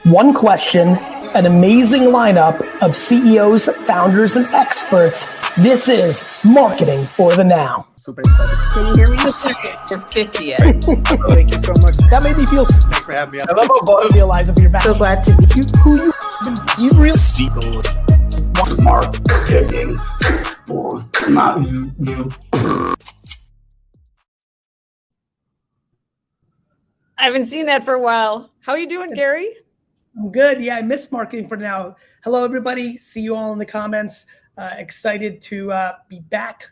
One question, an amazing lineup of CEOs, founders, and experts. This is Marketing for the Now. Super excited. Can you hear me? You're 50th. Thank you so much. That made me feel. Thanks for having me. I love how both realize if you're back. So glad to be here. You real Marketing for Now. I haven't seen that for a while. How are you doing, Gary? I'm good. Yeah, I missed Marketing for Now. Hello, everybody. See you all in the comments. Excited to be back.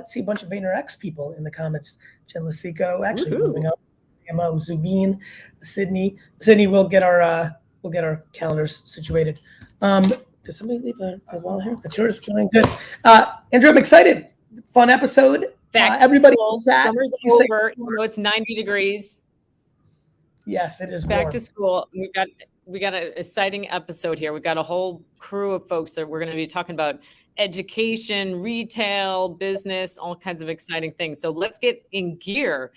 See a bunch of VaynerX people in the comments. Jen Lasico, actually moving up. CMO Zubin, Sydney. Sydney, we'll get our calendars situated. Did somebody leave a wall here? That's yours, Julian. Good. Andrew, I'm excited. Fun episode. Everybody, summer's over. You know, it's 90 degrees. Yes, it is. Back to school. We got an exciting episode here. We've got a whole crew of folks that we're going to be talking about education, retail, business, all kinds of exciting things. So let's get in gear.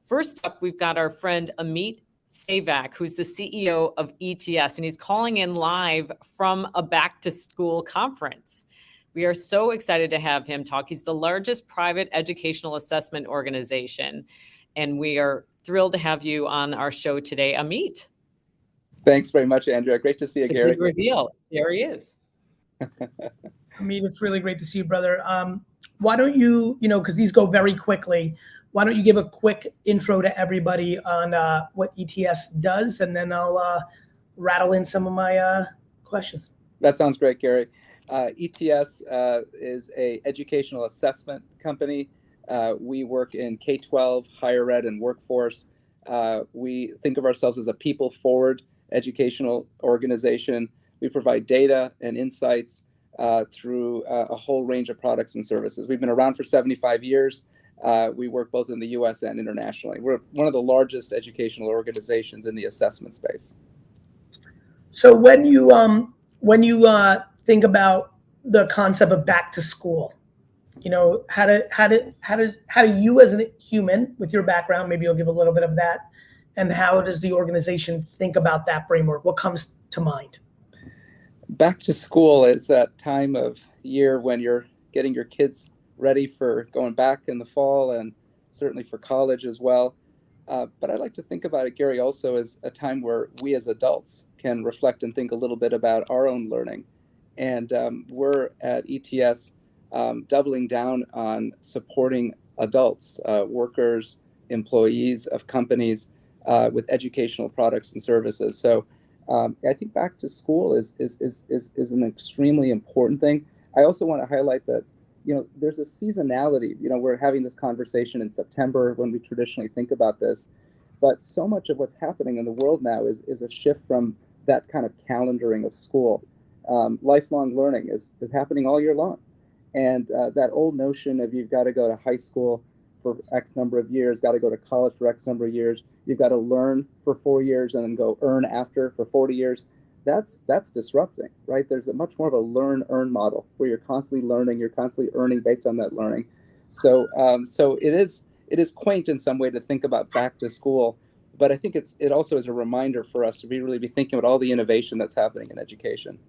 First up, we've got our friend Amit Savak, who's the CEO of ETS, and he's calling in live from a back to school conference. We are so excited to have him talk. He's the largest private educational assessment organization, and we are thrilled to have you on our show today, Amit. Thanks very much, Andrea. Great to see you, Gary. It's a good reveal. There he is. Amit, it's really great to see you, brother. Why don't you, because these go very quickly, why don't you give a quick intro to everybody on what ETS does, and then I'll rattle in some of my questions. That sounds great, Gary. ETS is an educational assessment company. We work in K-12, higher ed, and workforce. We think of ourselves as a people-forward educational organization. We provide data and insights through a whole range of products and services. We've been around for 75 years. We work both in the U.S. and internationally. We're one of the largest educational organizations in the assessment space. So when you think about the concept of back to school, how do you as a human with your background, maybe you'll give a little bit of that, and how does the organization think about that framework? What comes to mind? Back to school is that time of year when you're getting your kids ready for going back in the fall, and certainly for college as well. But I like to think about it, Gary, also as a time where we as adults can reflect and think a little bit about our own learning. And we're at ETS doubling down on supporting adults, workers, employees of companies with educational products and services. So I think back to school is an extremely important thing. I also want to highlight that, there's a seasonality. We're having this conversation in September when we traditionally think about this, but so much of what's happening in the world now is a shift from that kind of calendaring of school. Lifelong learning is happening all year long. And that old notion of you've got to go to high school for X number of years, got to go to college for X number of years, you've got to learn for 4 years and then go earn after for 40 years, that's disrupting, right? There's a much more of a learn-earn model where you're constantly learning, you're constantly earning based on that learning. So it is quaint in some way to think about back to school, but I think it also is a reminder for us to really be thinking about all the innovation that's happening in education.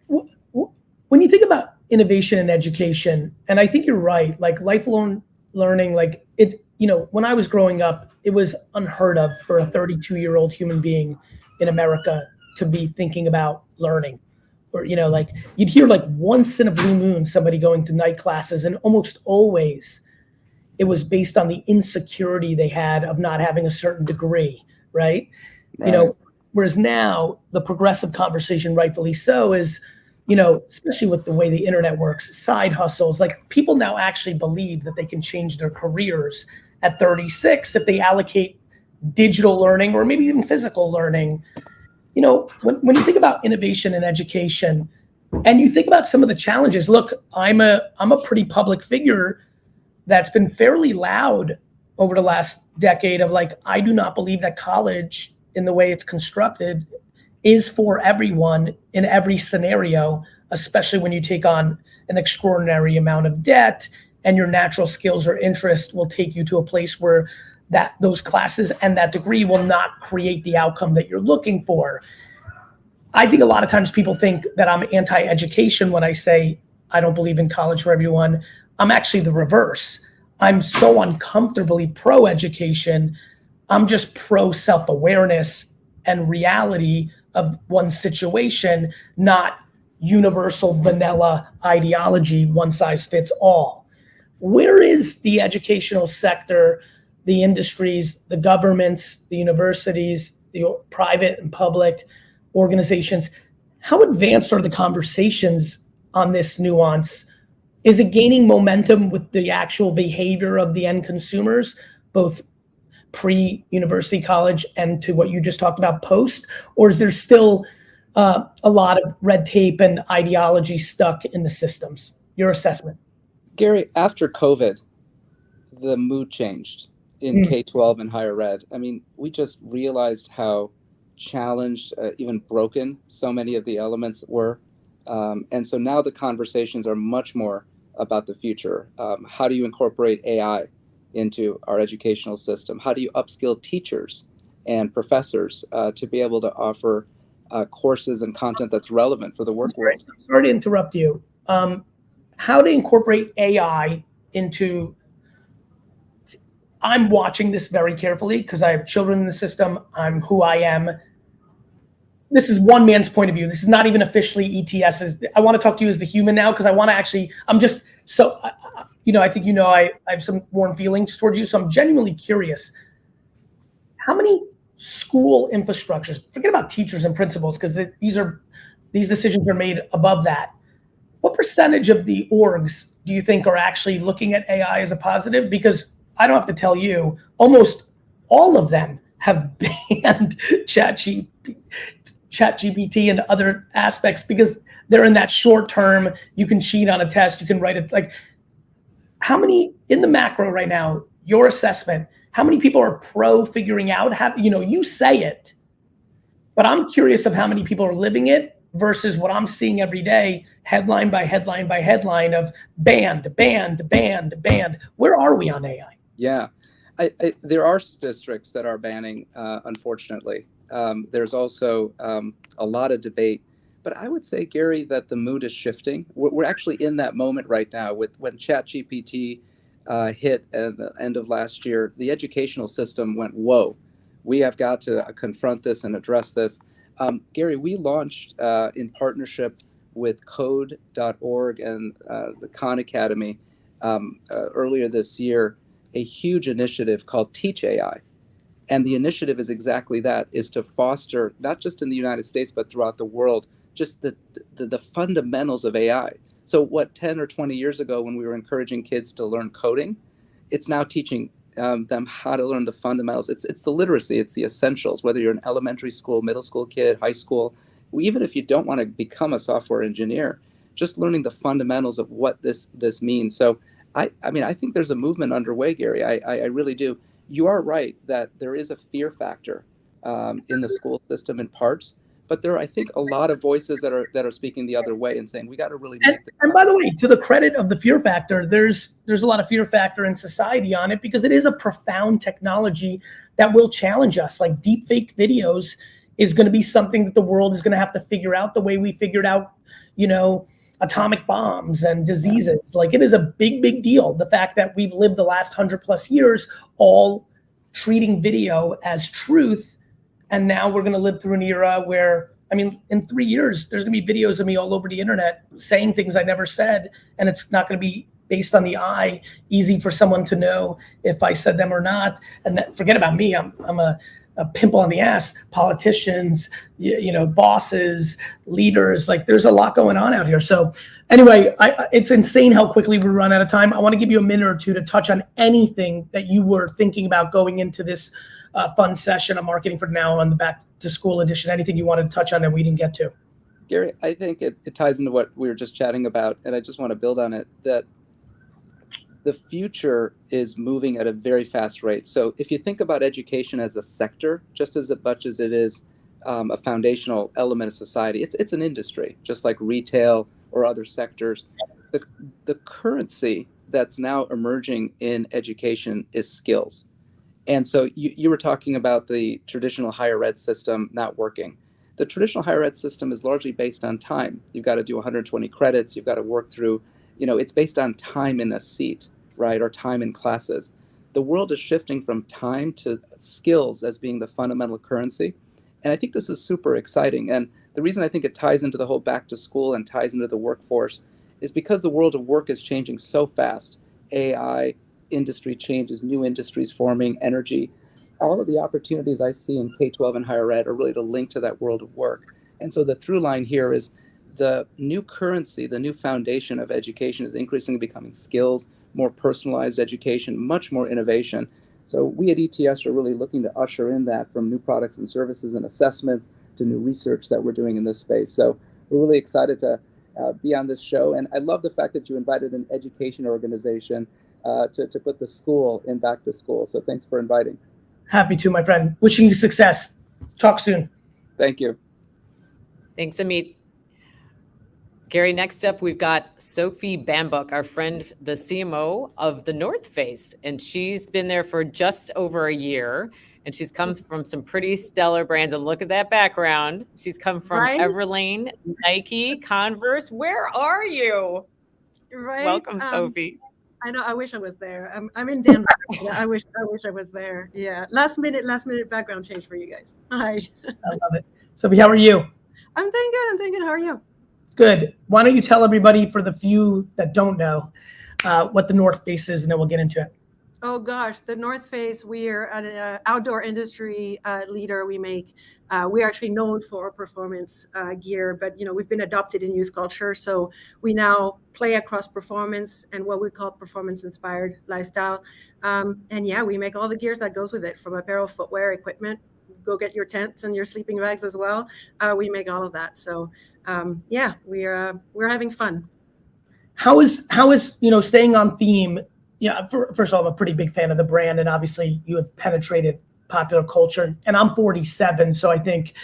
When you think about innovation in education, and I think you're right, like lifelong learning, like it, when I was growing up, it was unheard of for a 32-year-old human being in America to be thinking about learning. Or, like you'd hear like once in a blue moon, somebody going to night classes, and almost always it was based on the insecurity they had of not having a certain degree, right? Whereas now the progressive conversation, rightfully so, is, especially with the way the internet works, side hustles, like people now actually believe that they can change their careers at 36 if they allocate digital learning or maybe even physical learning. When you think about innovation in education and you think about some of the challenges, look, I'm a pretty public figure that's been fairly loud over the last decade of like, I do not believe that college in the way it's constructed is for everyone in every scenario, especially when you take on an extraordinary amount of debt and your natural skills or interest will take you to a place where that those classes and that degree will not create the outcome that you're looking for. I think a lot of times people think that I'm anti-education when I say I don't believe in college for everyone. I'm actually the reverse. I'm so uncomfortably pro-education. I'm just pro self-awareness and reality of one's situation, not universal vanilla ideology, one size fits all. Where is the educational sector, the industries, the governments, the universities, the private and public organizations? How advanced are the conversations on this nuance? Is it gaining momentum with the actual behavior of the end consumers, both pre-university college and to what you just talked about post? Or is there still a lot of red tape and ideology stuck in the systems? Your assessment. Gary, after COVID, the mood changed in K-12 and higher ed. I mean, we just realized how challenged, even broken, so many of the elements were. And so now the conversations are much more about the future. How do you incorporate AI into our educational system? How do you upskill teachers and professors to be able to offer courses and content that's relevant for the work world? Sorry to interrupt you. How to incorporate AI into, I'm watching this very carefully because I have children in the system. I'm who I am. This is one man's point of view. This is not even officially ETS's. I want to talk to you as the human now because I want to actually, I'm just so, I think I have some warm feelings towards you. So I'm genuinely curious. How many school infrastructures, forget about teachers and principals because these decisions are made above that. What percentage of the orgs do you think are actually looking at AI as a positive? Because I don't have to tell you, almost all of them have banned ChatGPT and other aspects because they're in that short term, you can cheat on a test, you can write it. Like, how many in the macro right now, your assessment, how many people are pro figuring out how, you say it, but I'm curious of how many people are living it versus what I'm seeing every day, headline by headline by headline of banned. Where are we on AI? Yeah, there are districts that are banning, unfortunately. There's also a lot of debate, but I would say, Gary, that the mood is shifting. We're actually in that moment right now with when ChatGPT hit at the end of last year, the educational system went, whoa, we have got to confront this and address this. Gary, we launched in partnership with code.org and the Khan Academy earlier this year, a huge initiative called Teach AI. And the initiative is exactly that, is to foster, not just in the United States, but throughout the world, just the fundamentals of AI. So what 10 or 20 years ago when we were encouraging kids to learn coding, it's now teaching them how to learn the fundamentals. It's the literacy, it's the essentials, whether you're an elementary school, middle school kid, high school, even if you don't want to become a software engineer, just learning the fundamentals of what this means. So I think there's a movement underway, Gary. I really do. You are right that there is a fear factor in the school system in parts, but there are, I think, a lot of voices that are speaking the other way and saying we got to really make and by the way, to the credit of the fear factor, there's a lot of fear factor in society on it because it is a profound technology that will challenge us. Like deep fake videos is going to be something that the world is going to have to figure out the way we figured out, atomic bombs and diseases. Like it is a big deal. The fact that we've lived the last 100+ years all treating video as truth. And now we're going to live through an era where, in 3 years, there's going to be videos of me all over the internet saying things I never said. And it's not going to be based on the eye, easy for someone to know if I said them or not. And forget about me. I'm a pimple on the ass. Politicians, bosses, leaders, like there's a lot going on out here. So anyway, it's insane how quickly we run out of time. I want to give you a minute or two to touch on anything that you were thinking about going into this fun session of Marketing for Now on the Back to School edition. Anything you wanted to touch on that we didn't get to? Gary, I think it ties into what we were just chatting about, and I just want to build on it, that the future is moving at a very fast rate. So if you think about education as a sector, just as much as it is a foundational element of society, it's an industry, just like retail or other sectors. The currency that's now emerging in education is skills. And so you were talking about the traditional higher ed system not working. The traditional higher ed system is largely based on time. You've got to do 120 credits. You've got to work through, it's based on time in a seat, right? Or time in classes. The world is shifting from time to skills as being the fundamental currency. And I think this is super exciting. And the reason I think it ties into the whole back to school and ties into the workforce is because the world of work is changing so fast. AI, industry changes, new industries forming, energy. All of the opportunities I see in K-12 and higher ed are really to link to that world of work. And so the through line here is the new currency, the new foundation of education is increasingly becoming skills, more personalized education, much more innovation. So we at ETS are really looking to usher in that, from new products and services and assessments to new research that we're doing in this space. So we're really excited to be on this show. And I love the fact that you invited an education organization to put the school in back to school. So thanks for inviting. Happy to, my friend. Wishing you success. Talk soon. Thank you. Thanks, Amit. Gary, next up, we've got Sophie Bambuck, our friend, the CMO of the North Face. And she's been there for just over a year. And she's come from some pretty stellar brands. And look at that background. She's come from Right? Everlane, Nike, Converse. Where are you? Right. Welcome, Sophie. I know. I wish I was there. I'm in Denver. Yeah, I wish I was there. Yeah. Last minute background change for you guys. Hi. I love it. Sophie, how are you? I'm doing good. How are you? Good. Why don't you tell everybody, for the few that don't know, what the North Face is, and then we'll get into it. Oh gosh, the North Face. We are an outdoor industry leader. We're actually known for our performance gear, but we've been adopted in youth culture. So we now play across performance and what we call performance-inspired lifestyle. And yeah, we make all the gears that goes with it, from apparel, footwear, equipment. Go get your tents and your sleeping bags as well. We make all of that. So yeah, we're having fun. How is staying on theme? Yeah, first of all, I'm a pretty big fan of the brand, and obviously you have penetrated popular culture. And I'm 47, so I think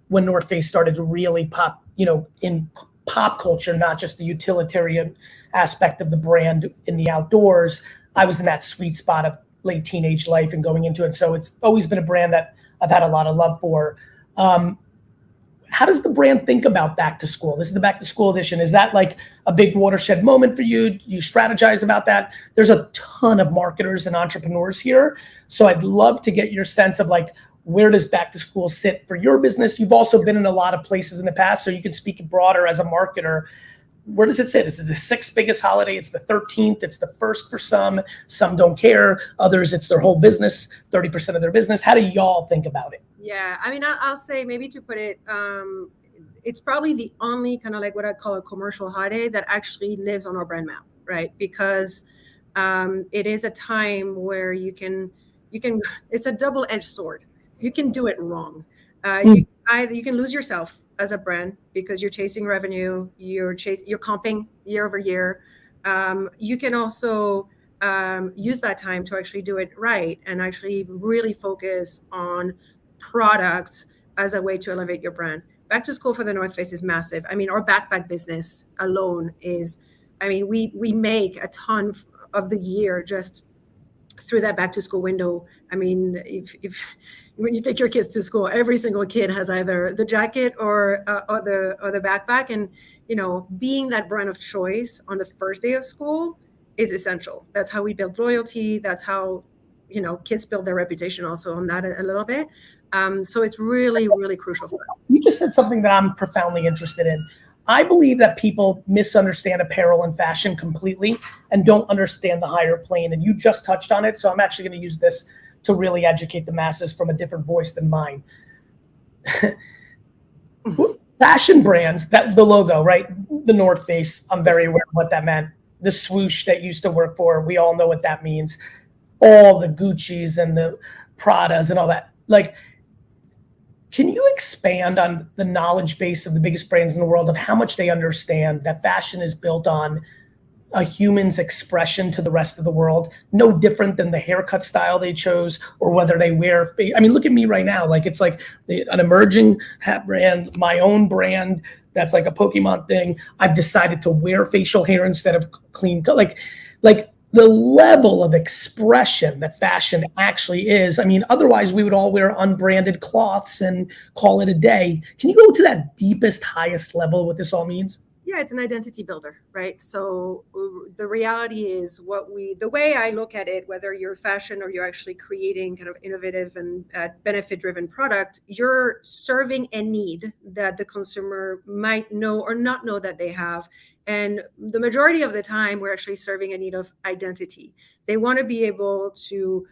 when North Face started to really pop, in pop culture, not just the utilitarian aspect of the brand in the outdoors, I was in that sweet spot of late teenage life and going into it. So it's always been a brand that I've had a lot of love for. How does the brand think about back to school? This is the back to school edition. Is that like a big watershed moment for you? Do you strategize about that? There's a ton of marketers and entrepreneurs here. So I'd love to get your sense of where does back to school sit for your business? You've also been in a lot of places in the past, so you can speak broader as a marketer. Where does it sit? Is it the 6th biggest holiday? It's the 13th. It's the 1st for some. Some don't care. Others, it's their whole business, 30% of their business. How do y'all think about it? Yeah, I mean, I'll say, maybe to put it, it's probably the only kind of like what I call a commercial holiday that actually lives on our brand map, right? Because it is a time where you can, it's a double-edged sword. You can do it wrong. You can lose yourself as a brand because you're chasing revenue, you're comping year over year. You can also use that time to actually do it right and actually really focus on product as a way to elevate your brand. Back to school for the North Face is massive. I mean, our backpack business alone is, we make a ton of the year just through that back to school window. I mean, if when you take your kids to school, every single kid has either the jacket or the backpack, and being that brand of choice on the first day of school is essential. That's how we build loyalty. That's how kids build their reputation also on that a little bit. So it's really, really crucial for us. You just said something that I'm profoundly interested in. I believe that people misunderstand apparel and fashion completely and don't understand the higher plane. And you just touched on it. So I'm actually going to use this to really educate the masses from a different voice than mine. Fashion brands, that the logo, right? The North Face, I'm very aware of what that meant. The swoosh that used to work for, we all know what that means. All the Gucci's and the Pradas and all that. Can you expand on the knowledge base of the biggest brands in the world of how much they understand that fashion is built on a human's expression to the rest of the world, no different than the haircut style they chose or whether they wear, look at me right now. It's like an emerging hat brand, my own brand. That's like a Pokemon thing. I've decided to wear facial hair instead of clean cut. the level of expression that fashion actually is. I mean, otherwise we would all wear unbranded cloths and call it a day. Can you go to that deepest, highest level of what this all means? Yeah, it's an identity builder, right? So the reality is the way I look at it, whether you're fashion or you're actually creating kind of innovative and benefit-driven product, you're serving a need that the consumer might know or not know that they have. And the majority of the time, we're actually serving a need of identity. They want to be able to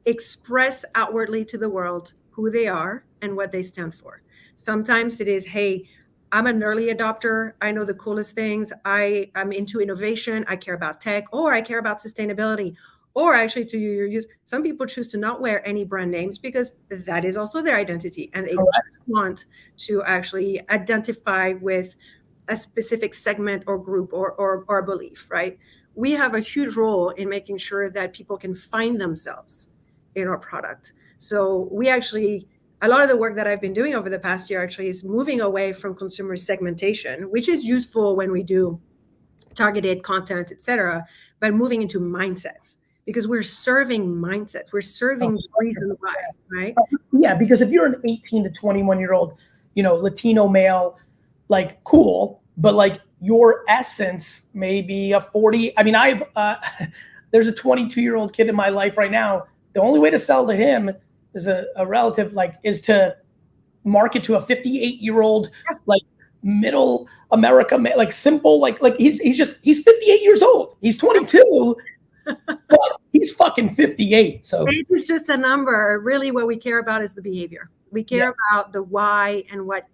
express outwardly to the world who they are and what they stand for. Sometimes it is, hey, I'm an early adopter. I know the coolest things. I'm into innovation. I care about tech, or I care about sustainability. Or actually, to your use, some people choose to not wear any brand names because that is also their identity. And they want to actually identify with a specific segment or group or belief, right? We have a huge role in making sure that people can find themselves in our product. So we actually, a lot of the work that I've been doing over the past year actually is moving away from consumer segmentation, which is useful when we do targeted content, et cetera, but moving into mindsets, because we're serving mindsets. We're serving the reason why, right? Yeah, because if you're an 18 to 21-year-old, Latino male, like cool, but like your essence may be a 40. I mean, there's a 22-year-old kid in my life right now. The only way to sell to him is a relative, is to market to a 58-year-old, like middle America, like simple, like he's 58 years old. He's 22, but he's fucking 58. So age is just a number. Really, what we care about is the behavior. We care about the why and what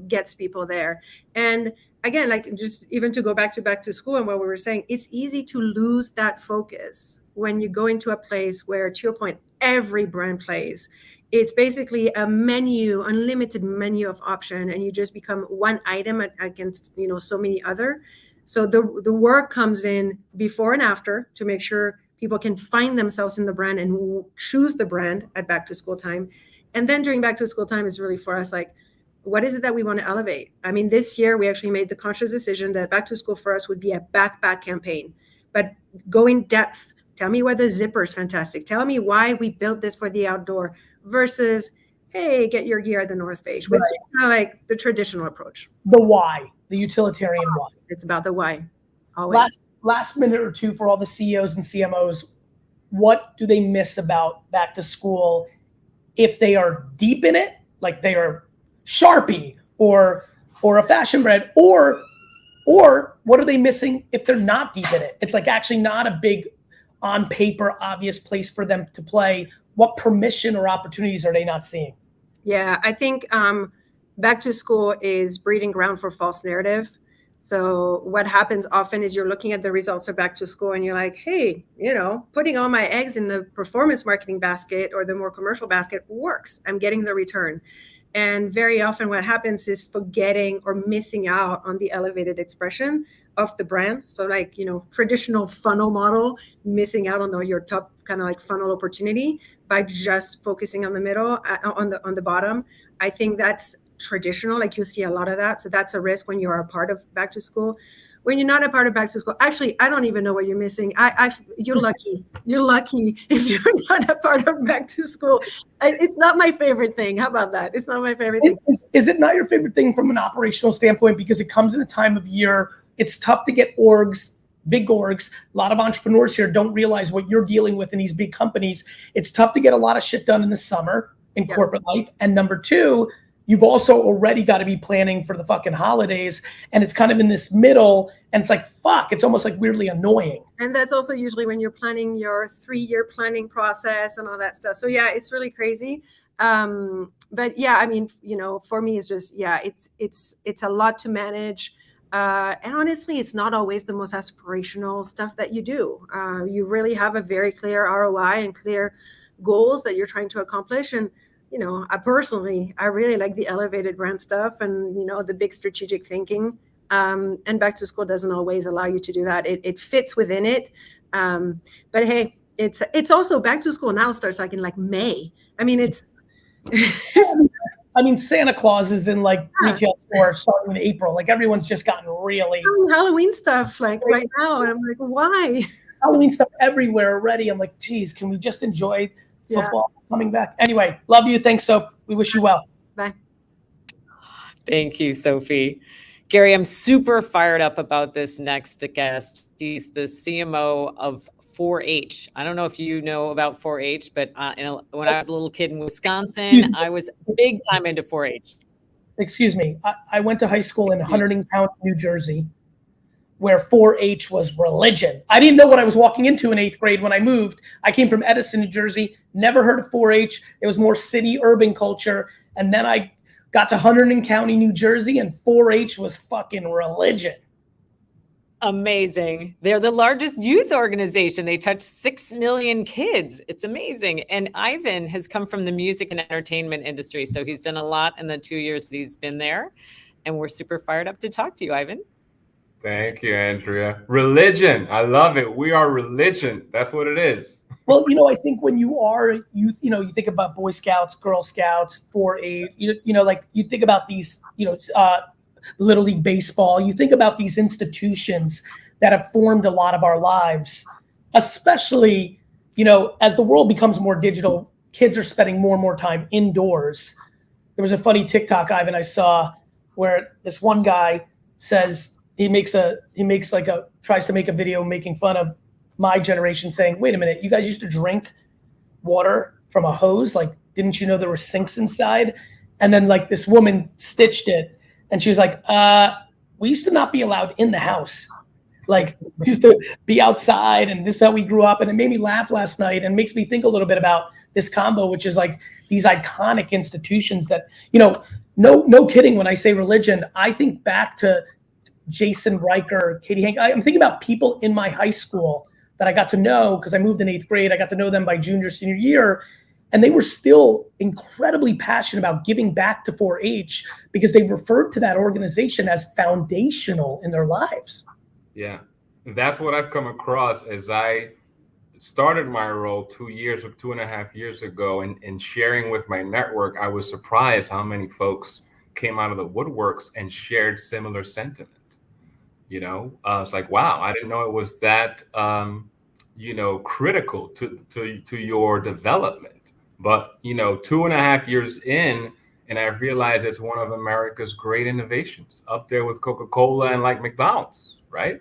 gets people there. And again, like just even to go back to school and what we were saying, it's easy to lose that focus when you go into a place where, to your point, every brand plays. It's basically a menu, unlimited menu of option, and you just become one item against so many other. So the work comes in before and after to make sure people can find themselves in the brand and choose the brand at back to school time. And then during back to school time is really for us, like, what is it that we want to elevate? I mean, this year we actually made the conscious decision that back to school for us would be a backpack campaign, but go in depth. Tell me why the zipper is fantastic. Tell me why we built this for the outdoor versus, hey, get your gear at the North Face, which is kind of like the traditional approach. The why, the utilitarian why. It's about the why, always. Last minute or two for all the CEOs and CMOs, what do they miss about back to school if they are deep in it, like they are Sharpie or a fashion brand, or what are they missing if they're not deep in it? It's like actually not a big on paper obvious place for them to play. What permission or opportunities are they not seeing? Yeah, I think back to school is breeding ground for false narrative. So what happens often is you're looking at the results of back to school and you're like, hey, putting all my eggs in the performance marketing basket or the more commercial basket works. I'm getting the return. And very often what happens is forgetting or missing out on the elevated expression of the brand. So like, traditional funnel model, missing out on your top kind of like funnel opportunity by just focusing on the middle, on the bottom. I think that's traditional. Like you see a lot of that. So that's a risk when you're a part of back to school. When you're not a part of back to school, actually, I don't even know what you're missing. You're lucky. You're lucky if you're not a part of back to school. It's not my favorite thing. How about that? It's not my favorite thing. Is it not your favorite thing from an operational standpoint? Because it comes in a time of year, it's tough to get orgs, big orgs. A lot of entrepreneurs here don't realize what you're dealing with in these big companies. It's tough to get a lot of shit done in the summer in corporate life. And number two, you've also already got to be planning for the fucking holidays, and it's kind of in this middle, and it's like, fuck, it's almost like weirdly annoying. And that's also usually when you're planning your 3-year planning process and all that stuff. So yeah, it's really crazy. But yeah, I mean, for me, it's just, it's a lot to manage. And honestly, it's not always the most aspirational stuff that you do. You really have a very clear ROI and clear goals that you're trying to accomplish. And I really like the elevated brand stuff and, the big strategic thinking. And back to school doesn't always allow you to do that. It fits within it. But hey, it's also back to school now starts like in like May. I mean, Santa Claus is in like retail stores starting in April. Like everyone's just gotten really Halloween stuff like right now. And I'm like, why? Halloween stuff everywhere already. I'm like, geez, can we just enjoy Yeah. football coming back? Anyway, love you. Thanks, Soap. We wish you well. Bye. Thank you, Sophie. Gary, I'm super fired up about this next guest. He's the CMO of 4-H. I don't know if you know about 4-H, but when I was a little kid in Wisconsin, I was big time into 4-H. Excuse me. I went to high school in Hunterdon County, New Jersey, where 4-H was religion. I didn't know what I was walking into in 8th grade when I moved. I came from Edison, New Jersey, never heard of 4-H. It was more city urban culture. And then I got to Hunterdon County, New Jersey, and 4-H was fucking religion. Amazing. They're the largest youth organization. They touch 6 million kids. It's amazing. And Ivan has come from the music and entertainment industry. So he's done a lot in the 2 years that he's been there. And we're super fired up to talk to you, Ivan. Thank you, Andrea. Religion. I love it. We are religion. That's what it is. Well, I think when you are youth, you think about Boy Scouts, Girl Scouts, 4-H, like you think about these, Little League Baseball, you think about these institutions that have formed a lot of our lives, especially, as the world becomes more digital, kids are spending more and more time indoors. There was a funny TikTok, Ivan, I saw where this one guy says tries to make a video making fun of my generation saying, wait a minute, you guys used to drink water from a hose? Like, didn't you know there were sinks inside? And then like this woman stitched it. And she was like, we used to not be allowed in the house. Like, we used to be outside, and this is how we grew up. And it made me laugh last night and makes me think a little bit about this combo, which is like these iconic institutions that, no kidding, when I say religion, I think back to Jason Riker, Katie Hank. I'm thinking about people in my high school that I got to know because I moved in 8th grade. I got to know them by junior, senior year. And they were still incredibly passionate about giving back to 4-H because they referred to that organization as foundational in their lives. Yeah, that's what I've come across as I started my role 2.5 years ago, and sharing with my network. I was surprised how many folks came out of the woodworks and shared similar sentiment. It's like, wow, I didn't know it was that, critical to your development. But, 2.5 years in, and I've realized it's one of America's great innovations, up there with Coca-Cola and like McDonald's, right?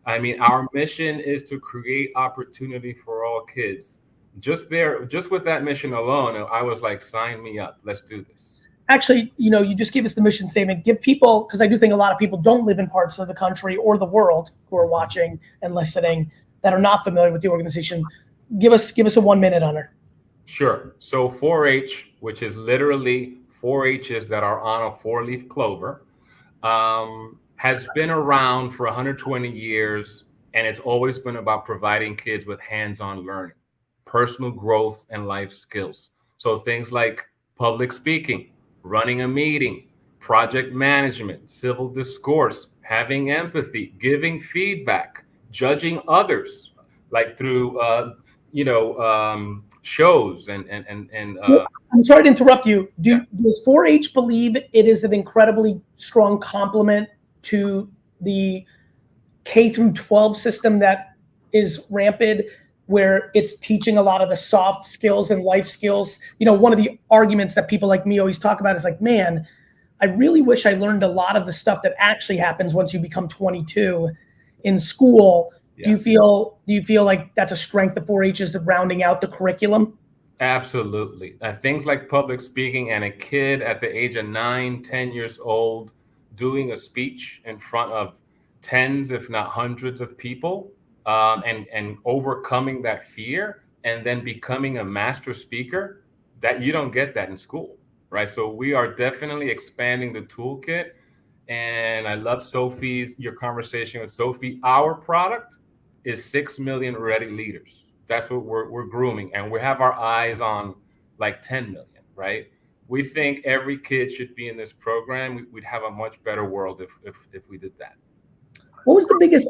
I mean, our mission is to create opportunity for all kids. Just with that mission alone, I was like, sign me up. Let's do this. Actually, you just gave us the mission statement. Give people, because I do think a lot of people don't live in parts of the country or the world who are watching and listening that are not familiar with the organization. Give us a 1 minute on her. Sure. So 4-H, which is literally 4 H's that are on a 4-leaf clover, has been around for 120 years, and it's always been about providing kids with hands-on learning, personal growth, and life skills. So things like public speaking, running a meeting, project management, civil discourse, having empathy, giving feedback, judging others, like through shows and I'm sorry to interrupt you. Does 4-H believe it is an incredibly strong complement to the K through 12 system that is rampant, where it's teaching a lot of the soft skills and life skills? One of the arguments that people like me always talk about is like, man, I really wish I learned a lot of the stuff that actually happens once you become 22 in school. Yeah. Do you feel like that's a strength of 4-H, is rounding out the curriculum? Absolutely. Things like public speaking, and a kid at the age of 9, 10 years old doing a speech in front of tens, if not hundreds of people, and overcoming that fear and then becoming a master speaker, that you don't get that in school, right? So we are definitely expanding the toolkit. And I love your conversation with Sophie. Our product is 6 million ready leaders. That's what we're grooming. And we have our eyes on like 10 million, right? We think every kid should be in this program. We'd have a much better world if we did that. What was the biggest,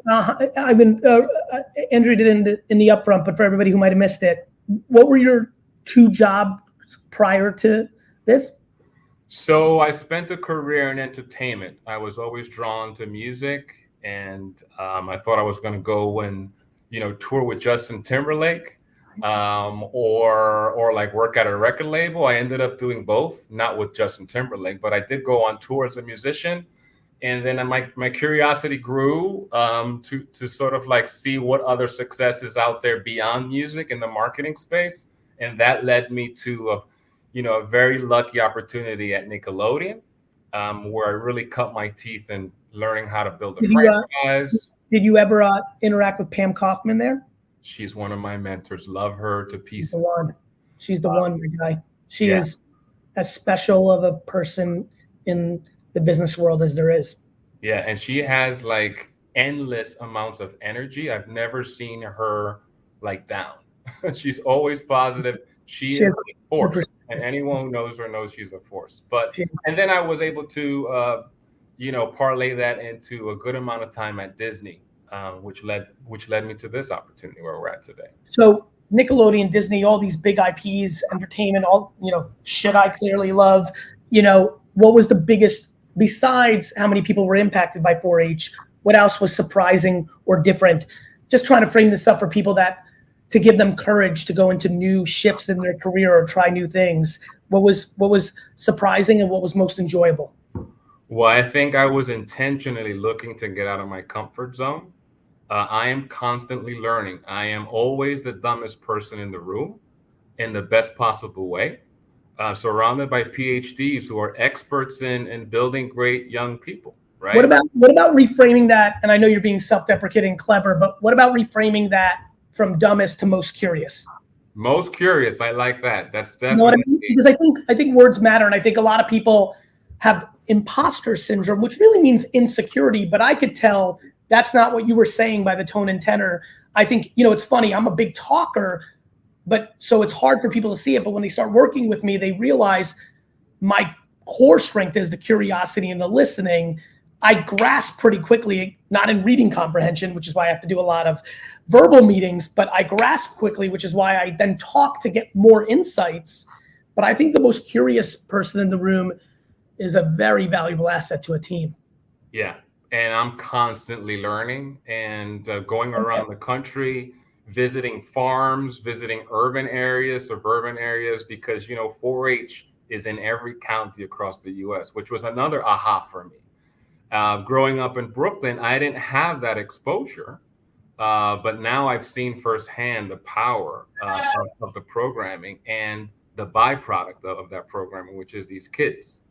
Andrew did in the upfront, but for everybody who might have missed it, what were your 2 jobs prior to this? So I spent a career in entertainment. I was always drawn to music, and I thought I was going to go and tour with Justin Timberlake, or like work at a record label. I ended up doing both, not with Justin Timberlake, but I did go on tour as a musician. And then my curiosity grew to sort of like see what other success is out there beyond music in the marketing space. And that led me to a very lucky opportunity at Nickelodeon, where I really cut my teeth in learning how to build a franchise. Did you ever interact with Pam Kaufman there? She's one of my mentors. Love her to pieces. She's the one, my guy. She is as special of a person in the business world as there is. Yeah, and she has like endless amounts of energy. I've never seen her like down. She's always positive. She is a force, and anyone who knows her knows she's a force. And then I was able to, parlay that into a good amount of time at Disney, which led me to this opportunity where we're at today. So Nickelodeon, Disney, all these big IPs, entertainment, all shit I clearly love. What was the biggest, besides how many people were impacted by 4-H? What else was surprising or different? Just trying to frame this up for people to give them courage to go into new shifts in their career or try new things. What was surprising and what was most enjoyable? Well, I think I was intentionally looking to get out of my comfort zone. I am constantly learning. I am always the dumbest person in the room in the best possible way, surrounded by PhDs who are experts in building great young people, right? What about reframing that? And I know you're being self-deprecating, clever, but what about reframing that from dumbest to most curious? Most curious. I like that. That's definitely. You know what I mean? Because I think words matter, and I think a lot of people have imposter syndrome, which really means insecurity. But I could tell that's not what you were saying by the tone and tenor. I think it's funny. I'm a big talker, but so it's hard for people to see it. But when they start working with me, they realize my core strength is the curiosity and the listening. I grasp pretty quickly, not in reading comprehension, which is why I have to do a lot of verbal meetings, but I grasp quickly, which is why I then talk to get more insights. But I think the most curious person in the room is a very valuable asset to a team. Yeah. And I'm constantly learning and going around the country, visiting farms, visiting urban areas, suburban areas, because, 4-H is in every county across the US, which was another aha for me. Growing up in Brooklyn, I didn't have that exposure. But now I've seen firsthand the power of the programming and the byproduct of that programming, which is these kids.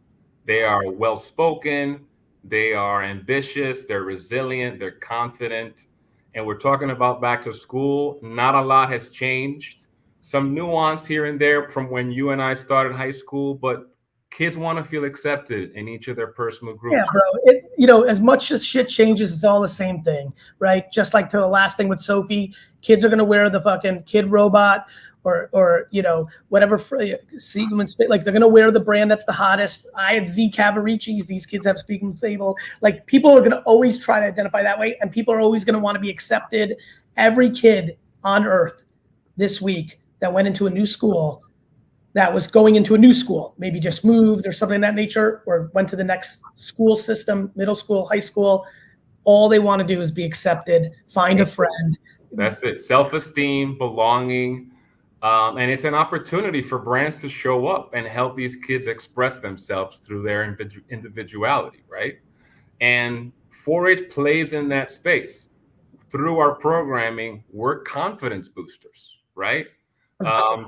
They are well-spoken, they are ambitious, they're resilient, they're confident. And we're talking about back to school. Not a lot has changed. Some nuance here and there from when you and I started high school, but kids want to feel accepted in each of their personal groups. Yeah, bro. As much as shit changes, it's all the same thing, right? Just like to the last thing with Sophie, kids are gonna wear the fucking kid robot or whatever sequence. Like they're gonna wear the brand that's the hottest. I had Z Cavaricci's. These kids have Speaking Fable. Like people are gonna always try to identify that way, and people are always gonna want to be accepted. Every kid on earth this week that went into a new school, that was going into a new school, maybe just moved or something of that nature, or went to the next school system, middle school, high school, all they want to do is be accepted, find a friend. That's it. Self-esteem, belonging. And it's an opportunity for brands to show up and help these kids express themselves through their individuality, right? And 4-H plays in that space. Through our programming, we're confidence boosters, right?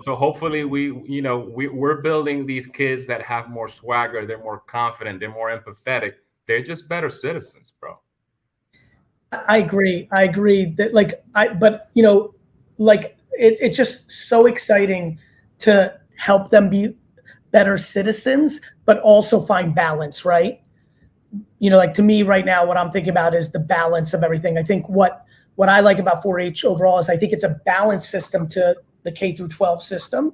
So hopefully we're building these kids that have more swagger, they're more confident, they're more empathetic. They're just better citizens, bro. I agree that it's just so exciting to help them be better citizens, but also find balance, right? To me right now, what I'm thinking about is the balance of everything. I think what I like about 4-H overall is I think it's a balanced system to the K through 12 system.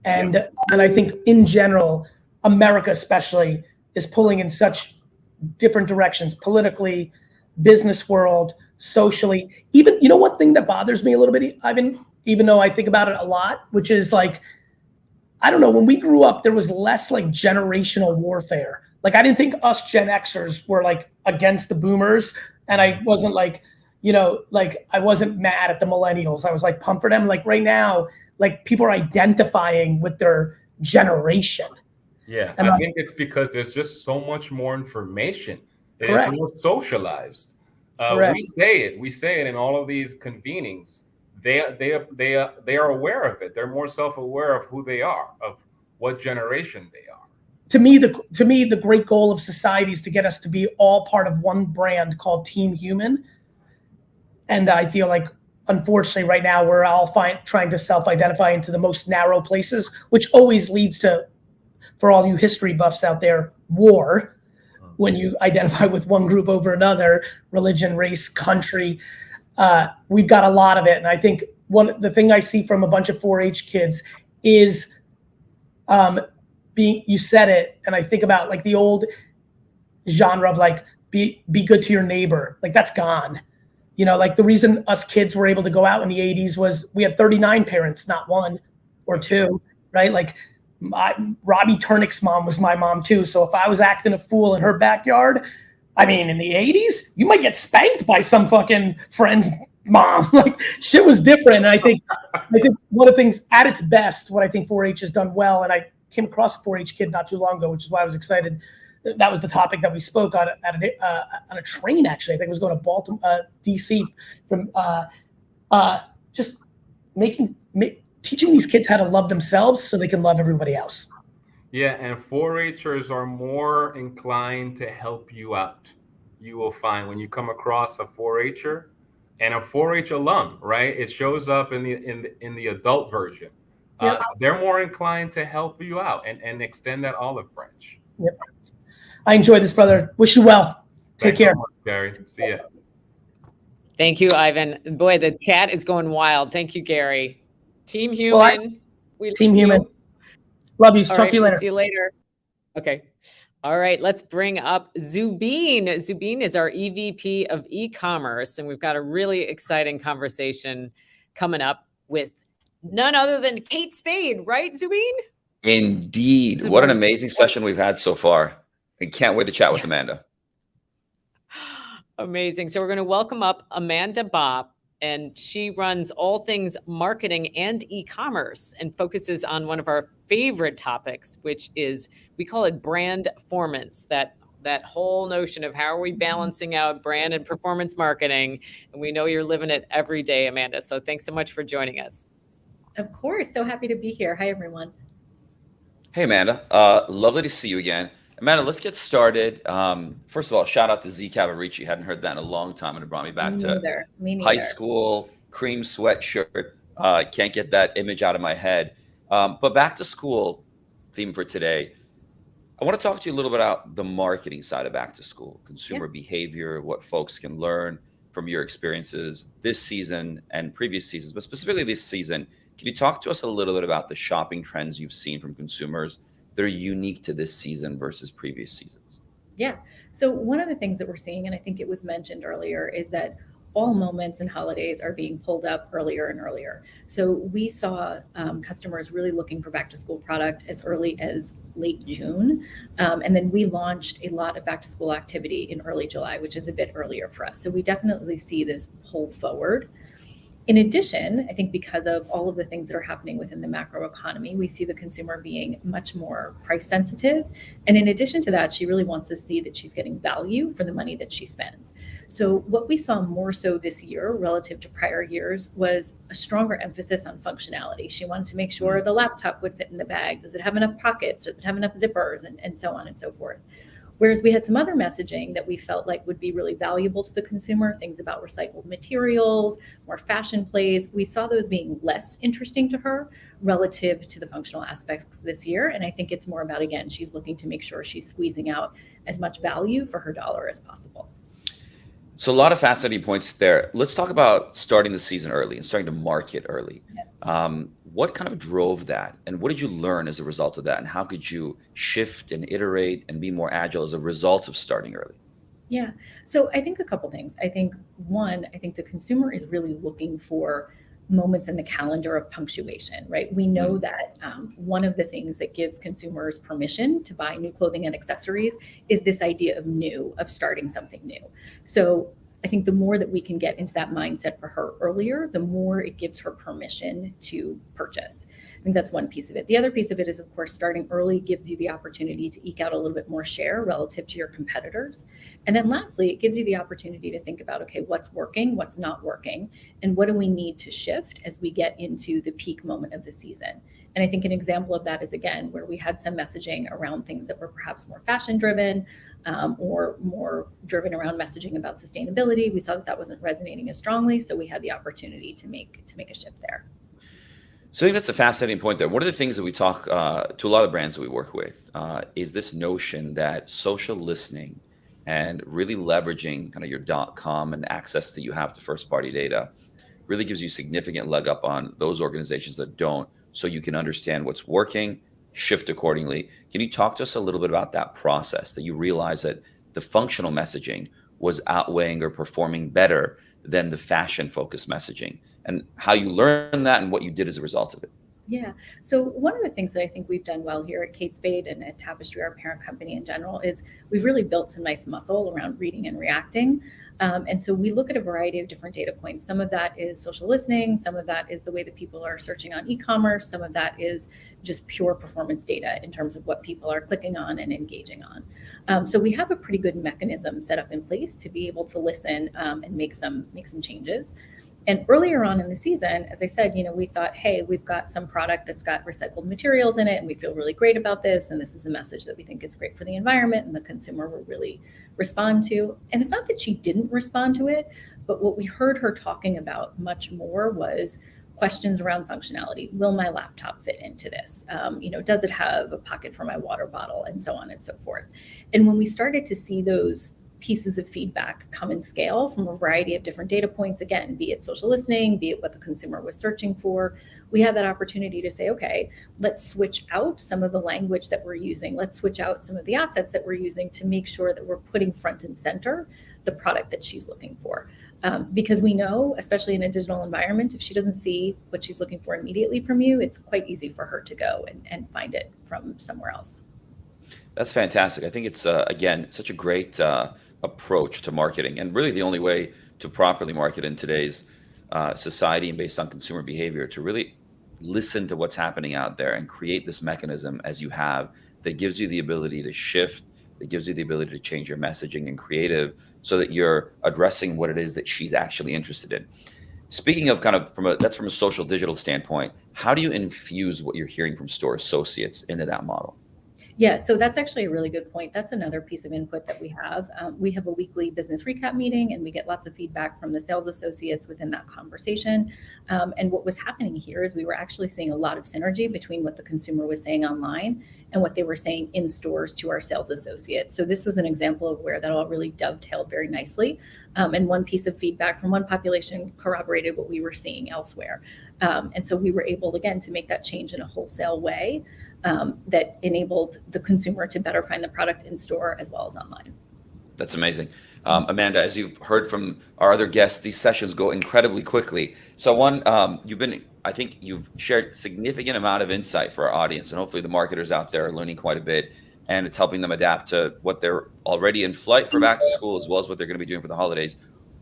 And I think in general, America especially is pulling in such different directions, politically, business world, socially. Even, one thing that bothers me a little bit, Ivan, even though I think about it a lot, which is like, I don't know, when we grew up, there was less like generational warfare. Like I didn't think us Gen Xers were like against the boomers. And I wasn't like, you know, like I wasn't mad at the millennials. I was like pumped for them. Like right now, like people are identifying with their generation. Yeah, And I think it's because there's just so much more information. It is Correct. more socialized. Correct. We say it in all of these convenings. They are aware of it. They're more self-aware of who they are, of what generation they are. To me, the great goal of society is to get us to be all part of one brand called Team Human. And I feel like, unfortunately, right now we're all trying to self-identify into the most narrow places, which always leads to, for all you history buffs out there, war. When you identify with one group over another, religion, race, country, we've got a lot of it. And I think the thing I see from a bunch of 4-H kids is you said it, and I think about like the old genre of like be good to your neighbor. Like that's gone. You know, like the reason us kids were able to go out in the 80s was we had 39 parents, not one or two, right? Like Robbie Turnick's mom was my mom too. So if I was acting a fool in her backyard, I mean, in the 80s, you might get spanked by some fucking friend's mom. Like shit was different. And I think one of the things at its best, what I think 4-H has done well, and I came across a 4-H kid not too long ago, which is why I was excited. That was the topic that we spoke on a train. Actually, I think it was going to Baltimore, DC, from just teaching these kids how to love themselves so they can love everybody else. Yeah, and 4-Hers are more inclined to help you out. You will find when you come across a 4-Her and a 4-H alum, right? It shows up in the adult version. Yep. They're more inclined to help you out and extend that olive branch. Yep. I enjoyed this, brother. Wish you well. Take care. So much, Gary. See ya. Thank you, Ivan. Boy, the chat is going wild. Thank you, Gary. Team Human. Team Human. Love you. Talk to you later. See you later. Okay. All right. Let's bring up Zubin. Zubin is our EVP of e-commerce, and we've got a really exciting conversation coming up with none other than Kate Spade, right, Zubin? Indeed. What an amazing session we've had so far. I can't wait to chat with Amanda. Amazing. So we're going to welcome up Amanda Bopp, and she runs all things marketing and e-commerce and focuses on one of our favorite topics, which is, we call it brand performance, that whole notion of how are we balancing out brand and performance marketing. And we know you're living it every day, Amanda. So thanks so much for joining us. Of course. So happy to be here. Hi, everyone. Hey, Amanda. Lovely to see you again. Amanda, let's get started. First of all, shout out to Z Cavarici. Hadn't heard that in a long time, and it brought me back to high school, cream sweatshirt. Can't get that image out of my head. But back to school theme for today. I want to talk to you a little bit about the marketing side of back to school, consumer behavior, what folks can learn from your experiences this season and previous seasons, but specifically this season. Can you talk to us a little bit about the shopping trends you've seen from consumers that are unique to this season versus previous seasons? Yeah. So one of the things that we're seeing, and I think it was mentioned earlier, is that all moments and holidays are being pulled up earlier and earlier. So we saw customers really looking for back to school product as early as late June. And then we launched a lot of back to school activity in early July, which is a bit earlier for us. So we definitely see this pull forward. In addition, I think because of all of the things that are happening within the macro economy, we see the consumer being much more price sensitive. And in addition to that, she really wants to see that she's getting value for the money that she spends. So what we saw more so this year relative to prior years was a stronger emphasis on functionality. She wanted to make sure the laptop would fit in the bags. Does it have enough pockets? Does it have enough zippers? And so on and so forth. Whereas we had some other messaging that we felt like would be really valuable to the consumer, things about recycled materials, more fashion plays. We saw those being less interesting to her relative to the functional aspects this year. And I think it's more about, again, she's looking to make sure she's squeezing out as much value for her dollar as possible. So a lot of fascinating points there. Let's talk about starting the season early and starting to market early. What kind of drove that? And what did you learn as a result of that? And how could you shift and iterate and be more agile as a result of starting early? Yeah. So I think a couple things. I think one, I think the consumer is really looking for moments in the calendar of punctuation, right? We know that one of the things that gives consumers permission to buy new clothing and accessories is this idea of new, of starting something new. So I think the more that we can get into that mindset for her earlier, the more it gives her permission to purchase. I think that's one piece of it. The other piece of it is, of course, starting early gives you the opportunity to eke out a little bit more share relative to your competitors. And then lastly, it gives you the opportunity to think about, okay, what's working, what's not working, and what do we need to shift as we get into the peak moment of the season. And I think an example of that is, again, where we had some messaging around things that were perhaps more fashion driven, or more driven around messaging about sustainability. We saw that that wasn't resonating as strongly, so we had the opportunity to make a shift there. So I think that's a fascinating point there. One of the things that we talk to a lot of brands that we work with is this notion that social listening and really leveraging kind of your .com and access that you have to first-party data really gives you significant leg up on those organizations that don't, so you can understand what's working, shift accordingly. Can you talk to us a little bit about that process, that you realize that the functional messaging was outweighing or performing better than the fashion-focused messaging, and how you learned that and what you did as a result of it? Yeah. So one of the things that I think we've done well here at Kate Spade and at Tapestry, our parent company in general, is we've really built some nice muscle around reading and reacting. And so we look at a variety of different data points. Some of that is social listening. Some of that is the way that people are searching on e-commerce. Some of that is just pure performance data in terms of what people are clicking on and engaging on. So we have a pretty good mechanism set up in place to be able to listen and make some changes. And earlier on in the season, as I said, we thought, hey, we've got some product that's got recycled materials in it, and we feel really great about this. And this is a message that we think is great for the environment and the consumer will really respond to. And it's not that she didn't respond to it, but what we heard her talking about much more was questions around functionality. Will my laptop fit into this? Does it have a pocket for my water bottle, and so on and so forth. And when we started to see those pieces of feedback come and scale from a variety of different data points, again, be it social listening, be it what the consumer was searching for, we had that opportunity to say, okay, let's switch out some of the language that we're using. Let's switch out some of the assets that we're using to make sure that we're putting front and center the product that she's looking for. Because we know, especially in a digital environment, if she doesn't see what she's looking for immediately from you, it's quite easy for her to go and find it from somewhere else. That's fantastic. I think it's, again, such a great approach to marketing, and really the only way to properly market in today's society and based on consumer behavior, to really listen to what's happening out there and create this mechanism as you have that gives you the ability to shift, that gives you the ability to change your messaging and creative so that you're addressing what it is that she's actually interested in. Speaking of that's from a social digital standpoint, how do you infuse what you're hearing from store associates into that model? Yeah, so that's actually a really good point. That's another piece of input that we have. We have a weekly business recap meeting, and we get lots of feedback from the sales associates within that conversation. And what was happening here is we were actually seeing a lot of synergy between what the consumer was saying online and what they were saying in stores to our sales associates. So this was an example of where that all really dovetailed very nicely. And one piece of feedback from one population corroborated what we were seeing elsewhere. And so we were able, again, to make that change in a wholesale way that enabled the consumer to better find the product in store as well as online. That's amazing. Amanda, as you've heard from our other guests, these sessions go incredibly quickly. So I think you've shared significant amount of insight for our audience, and hopefully the marketers out there are learning quite a bit, and it's helping them adapt to what they're already in flight for back to school, as well as what they're going to be doing for the holidays.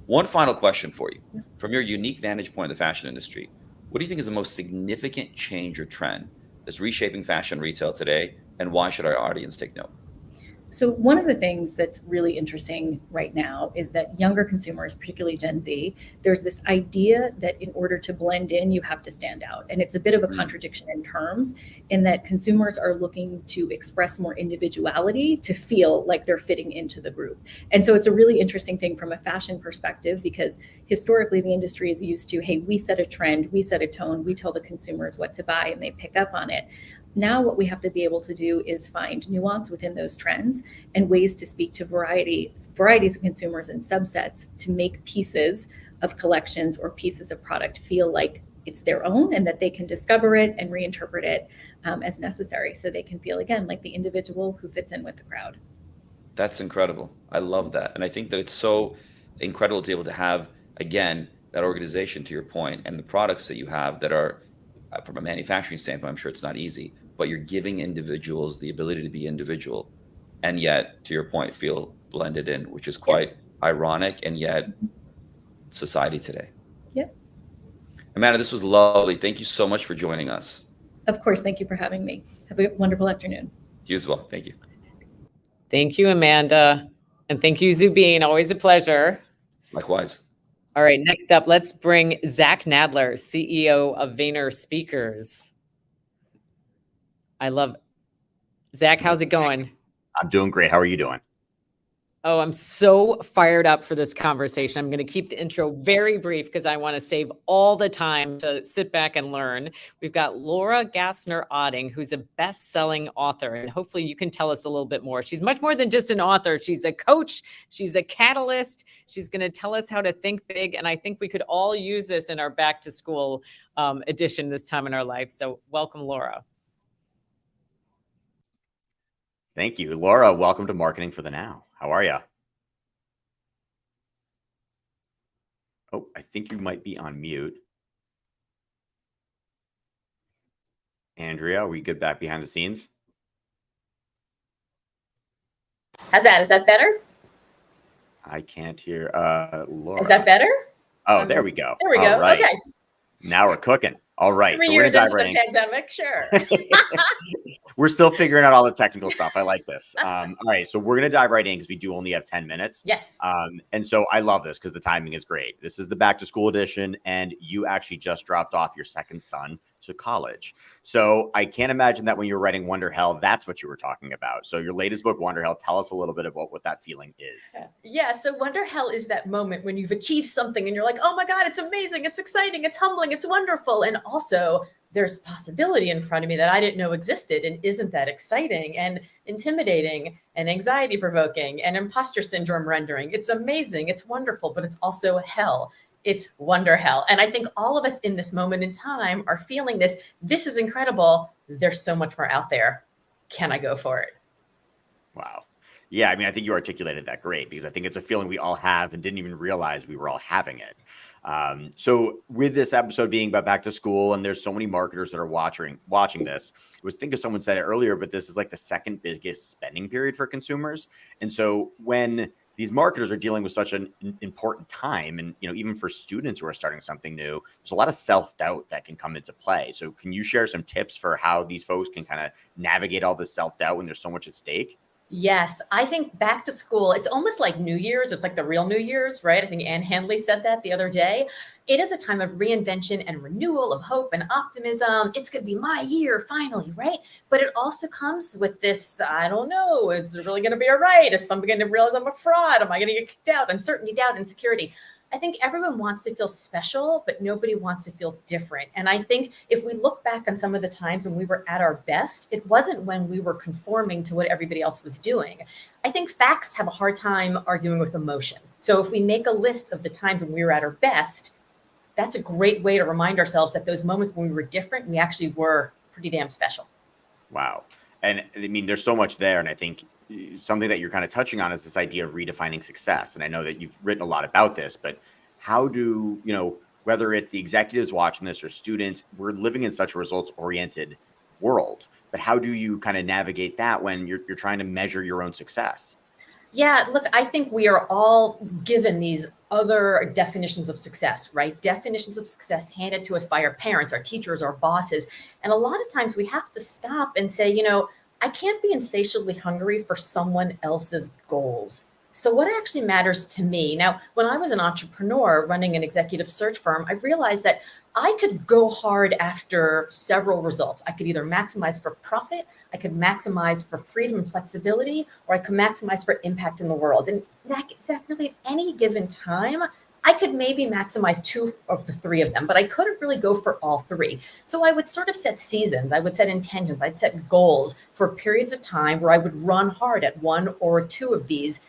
One final question for you. From your unique vantage point of the fashion industry, what do you think is the most significant change or trend that's reshaping fashion retail today, and why should our audience take note? So one of the things that's really interesting right now is that younger consumers, particularly Gen Z, there's this idea that in order to blend in, you have to stand out. And it's a bit of a contradiction in terms, in that consumers are looking to express more individuality to feel like they're fitting into the group. And so it's a really interesting thing from a fashion perspective, because historically the industry is used to, hey, we set a trend, we set a tone, we tell the consumers what to buy, and they pick up on it. Now what we have to be able to do is find nuance within those trends and ways to speak to varieties of consumers and subsets to make pieces of collections or pieces of product feel like it's their own, and that they can discover it and reinterpret it as necessary, so they can feel, again, like the individual who fits in with the crowd. That's incredible. I love that. And I think that it's so incredible to be able to have, again, that organization, to your point, and the products that you have that are, from a manufacturing standpoint, I'm sure it's not easy, but you're giving individuals the ability to be individual, and yet, to your point, feel blended in, which is quite ironic, and yet society today. Yep. Amanda, this was lovely. Thank you so much for joining us. Of course. Thank you for having me. Have a wonderful afternoon. You as well. Thank you. Thank you, Amanda. And thank you, Zubeen. Always a pleasure. Likewise. All right, next up, let's bring Zach Nadler, CEO of Vayner Speakers. I love Zach. How's it going? I'm doing great. How are you doing? Oh, I'm so fired up for this conversation. I'm going to keep the intro very brief because I want to save all the time to sit back and learn. We've got Laura Gassner-Otting, who's a best-selling author, and hopefully you can tell us a little bit more. She's much more than just an author. She's a coach. She's a catalyst. She's going to tell us how to think big, and I think we could all use this in our back-to-school edition this time in our life. So welcome, Laura. Thank you. Laura, welcome to Marketing for the Now. How are you? Oh, I think you might be on mute. Andrea, are we good back behind the scenes? How's that? Is that better? I can't hear Laura. Is that better? Oh, there we go. There we go. Right. Okay. Now we're cooking. All right. 3 So years we're into gonna dive the right in. pandemic, sure. We're still figuring out all the technical stuff. I like this. All right. So we're going to dive right in because we do only have 10 minutes. Yes. And so I love this because the timing is great. This is the back to school edition, and you actually just dropped off your second son to college. So I can't imagine that when you're writing Wonder Hell, that's what you were talking about. So your latest book, Wonder Hell, tell us a little bit about what that feeling is. Yeah. So Wonder Hell is that moment when you've achieved something and you're like, oh my God, it's amazing. It's exciting. It's humbling. It's wonderful. And also there's possibility in front of me that I didn't know existed. And isn't that exciting and intimidating and anxiety provoking and imposter syndrome rendering? It's amazing. It's wonderful, but it's also hell. It's Wonder Hell. And I think all of us in this moment in time are feeling this. This is incredible. There's so much more out there. Can I go for it? Wow. Yeah, I mean, I think you articulated that great because I think it's a feeling we all have and didn't even realize we were all having it. So with this episode being about back to school, and there's so many marketers that are watching this, I was thinking someone said it earlier, but this is like the second biggest spending period for consumers. And so when these marketers are dealing with such an important time, and even for students who are starting something new, there's a lot of self-doubt that can come into play. So can you share some tips for how these folks can kind of navigate all this self-doubt when there's so much at stake? Yes, I think back to school, it's almost like New Year's. It's like the real New Year's, right? I think Anne Handley said that the other day. It is a time of reinvention and renewal, of hope and optimism. It's going to be my year finally, right? But it also comes with this, I don't know, is it really going to be all right? Is somebody going to realize I'm a fraud? Am I going to get kicked out? Uncertainty, doubt, insecurity. I think everyone wants to feel special, but nobody wants to feel different. And I think if we look back on some of the times when we were at our best, it wasn't when we were conforming to what everybody else was doing. I think facts have a hard time arguing with emotion. So if we make a list of the times when we were at our best, that's a great way to remind ourselves that those moments when we were different, we actually were pretty damn special. Wow. And I mean, there's so much there. And I think something that you're kind of touching on is this idea of redefining success. And I know that you've written a lot about this, but how do, whether it's the executives watching this or students, we're living in such a results-oriented world, but how do you kind of navigate that when you're trying to measure your own success? Yeah, look, I think we are all given these other definitions of success, right? Definitions of success handed to us by our parents, our teachers, our bosses. And a lot of times we have to stop and say, I can't be insatiably hungry for someone else's goals. So what actually matters to me? Now, when I was an entrepreneur running an executive search firm, I realized that I could go hard after several results. I could either maximize for profit, I could maximize for freedom and flexibility, or I could maximize for impact in the world. And that really at any given time, I could maybe maximize 2 of the 3 of them, but I couldn't really go for all 3. So I would sort of set seasons, I would set intentions, I'd set goals for periods of time where I would run hard at 1 or 2 of these,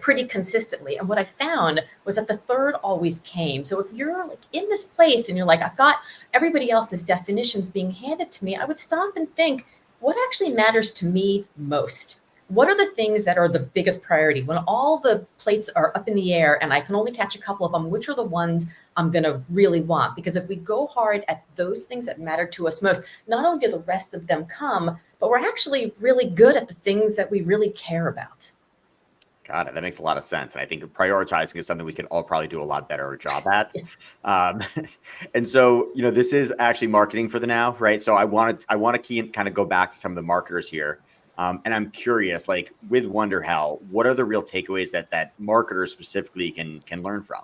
pretty consistently. And what I found was that the third always came. So if you're like in this place and you're like, I've got everybody else's definitions being handed to me, I would stop and think, what actually matters to me most? What are the things that are the biggest priority? When all the plates are up in the air and I can only catch a couple of them, which are the ones I'm going to really want? Because if we go hard at those things that matter to us most, not only do the rest of them come, but we're actually really good at the things that we really care about. Got it. That makes a lot of sense. And I think prioritizing is something we can all probably do a lot better job at. Yes. And so, this is actually marketing for the now, right? So I want to kind of go back to some of the marketers here. And I'm curious, like with WonderHell, what are the real takeaways that marketers specifically can learn from?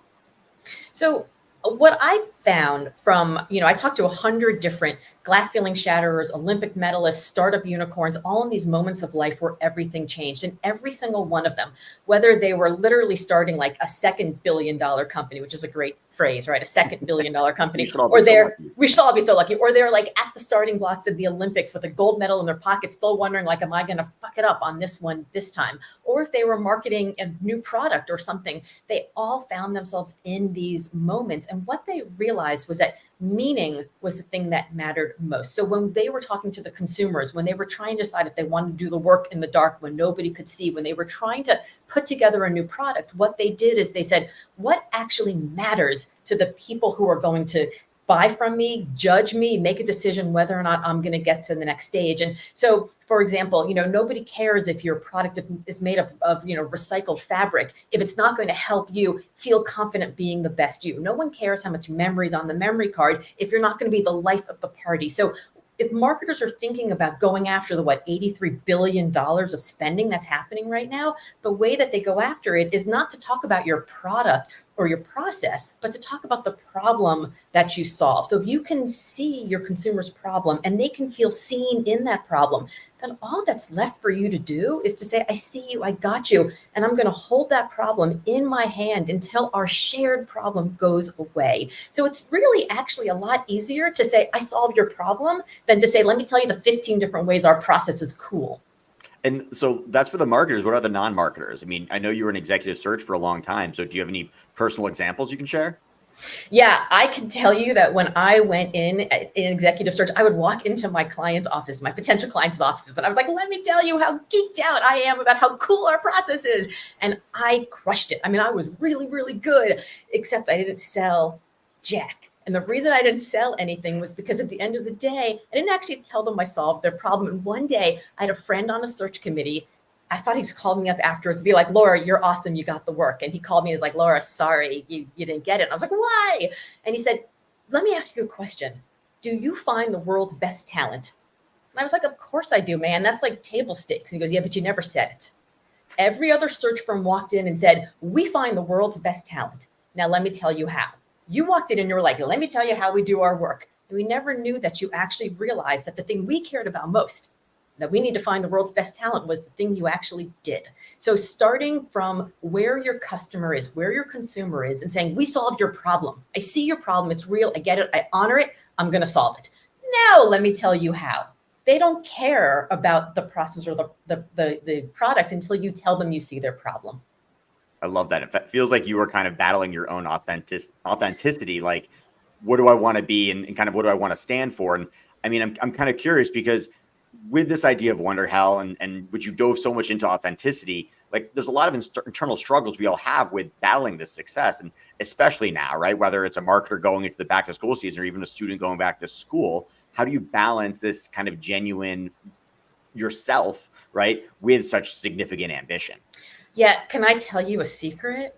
So what I found from, I talked to 100 different glass ceiling shatterers, Olympic medalists, startup unicorns, all in these moments of life where everything changed. And every single one of them, whether they were literally starting like a $2 billion company, which is a great phrase, right? A $2 billion company, we should all be so lucky, or they're like at the starting blocks of the Olympics with a gold medal in their pocket, still wondering like, am I going to fuck it up on this one this time? Or if they were marketing a new product or something, they all found themselves in these moments. And what they realized was that meaning was the thing that mattered most. So when they were talking to the consumers, when they were trying to decide if they wanted to do the work in the dark when nobody could see, when they were trying to put together a new product, what they did is they said, what actually matters to the people who are going to buy from me, judge me, make a decision whether or not I'm going to get to the next stage. And so, for example, nobody cares if your product is made up of, recycled fabric, if it's not going to help you feel confident being the best you. No one cares how much memory's on the memory card if you're not going to be the life of the party. So if marketers are thinking about going after the $83 billion of spending that's happening right now, the way that they go after it is not to talk about your product or your process, but to talk about the problem that you solve. So if you can see your consumer's problem and they can feel seen in that problem, then all that's left for you to do is to say, I see you, I got you, and I'm going to hold that problem in my hand until our shared problem goes away. So it's really actually a lot easier to say, I solved your problem than to say, let me tell you the 15 different ways our process is cool. And so that's for the marketers. What are the non-marketers? I mean, I know you were in executive search for a long time. So do you have any personal examples you can share? Yeah, I can tell you that when I went in executive search, I would walk into my client's office, my potential clients' offices, and I was like, let me tell you how geeked out I am about how cool our process is. And I crushed it. I mean, I was really, really good, except I didn't sell jack. And the reason I didn't sell anything was because at the end of the day, I didn't actually tell them I solved their problem. And one day I had a friend on a search committee. I thought he's called me up afterwards to be like, Laura, you're awesome. You got the work. And he called me and was like, Laura, sorry, you didn't get it. And I was like, why? And he said, let me ask you a question. Do you find the world's best talent? And I was like, of course I do, man. That's like table stakes. And he goes, yeah, but you never said it. Every other search firm walked in and said, we find the world's best talent. Now, let me tell you how. You walked in and you were like, let me tell you how we do our work. And we never knew that you actually realized that the thing we cared about most, that we need to find the world's best talent, was the thing you actually did. So starting from where your customer is, where your consumer is, and saying, we solved your problem. I see your problem. It's real. I get it. I honor it. I'm going to solve it. Now, let me tell you how. They don't care about the process or the product until you tell them you see their problem. I love that. It feels like you were kind of battling your own authenticity. Like, what do I want to be and kind of what do I want to stand for? And I mean, I'm kind of curious because with this idea of WonderHell and which you dove so much into authenticity, like there's a lot of internal struggles we all have with battling this success. And especially now, right? Whether it's a marketer going into the back to school season or even a student going back to school, how do you balance this kind of genuine yourself, right? With such significant ambition? Yeah. Can I tell you a secret?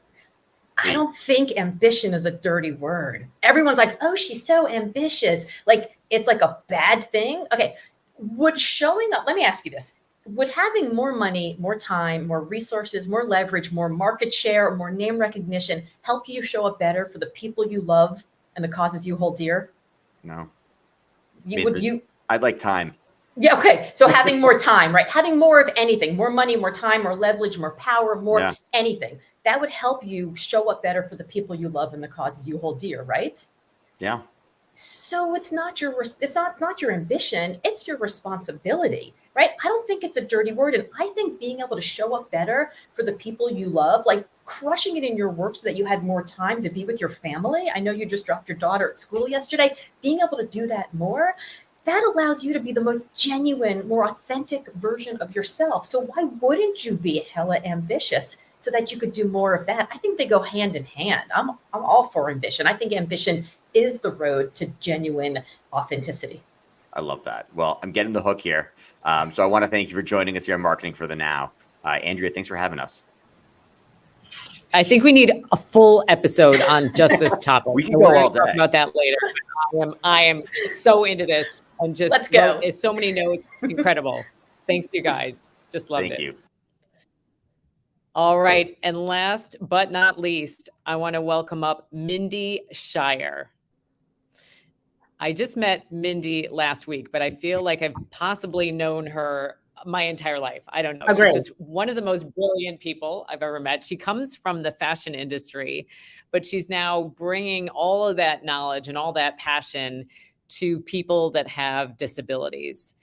I don't think ambition is a dirty word. Everyone's like, oh, she's so ambitious. Like it's like a bad thing. Okay. Would showing up, let me ask you this. Would having more money, more time, more resources, more leverage, more market share, more name recognition help you show up better for the people you love and the causes you hold dear? No. I'd like time. Yeah. Okay. So having more time, right? Having more of anything, more money, more time, more leverage, more power, more anything that would help you show up better for the people you love and the causes you hold dear, right? Yeah. So it's not your ambition, it's your responsibility, right? I don't think it's a dirty word. And I think being able to show up better for the people you love, like crushing it in your work so that you had more time to be with your family. I know you just dropped your daughter at school yesterday. Being able to do that more, that allows you to be the most genuine, more authentic version of yourself. So why wouldn't you be hella ambitious so that you could do more of that? I think they go hand in hand. I'm all for ambition. I think ambition is the road to genuine authenticity. I love that. Well, I'm getting the hook here. So I want to thank you for joining us here on Marketing for the Now. Andrea, thanks for having us. I think we need a full episode on just this topic. We can go all talk day. about that later. I am so into this and just Let's go. wrote so many notes. Incredible. Thanks, you guys. Just loved it. Thank you. All right. And last but not least, I want to welcome up Mindy Shire. I just met Mindy last week, but I feel like I've possibly known her my entire life. I don't know. Agreed. She's just one of the most brilliant people I've ever met. She comes from the fashion industry, but she's now bringing all of that knowledge and all that passion to people that have disabilities.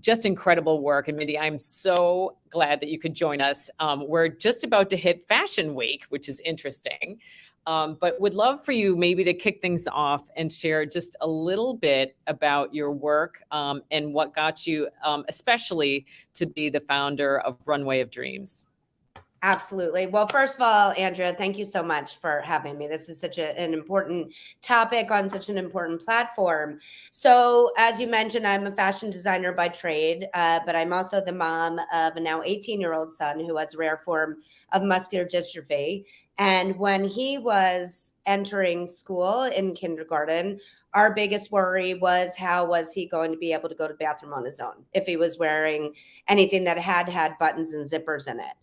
Just incredible work. And Mindy, I'm so glad that you could join us. We're just about to hit Fashion Week, which is interesting. But would love for you maybe to kick things off and share just a little bit about your work and what got you especially to be the founder of Runway of Dreams. Absolutely. Well, first of all, Andrea, thank you so much for having me. This is such an important topic on such an important platform. So as you mentioned, I'm a fashion designer by trade, but I'm also the mom of a now 18-year-old son who has a rare form of muscular dystrophy. And when he was entering school in kindergarten, our biggest worry was how was he going to be able to go to the bathroom on his own if he was wearing anything that had buttons and zippers in it.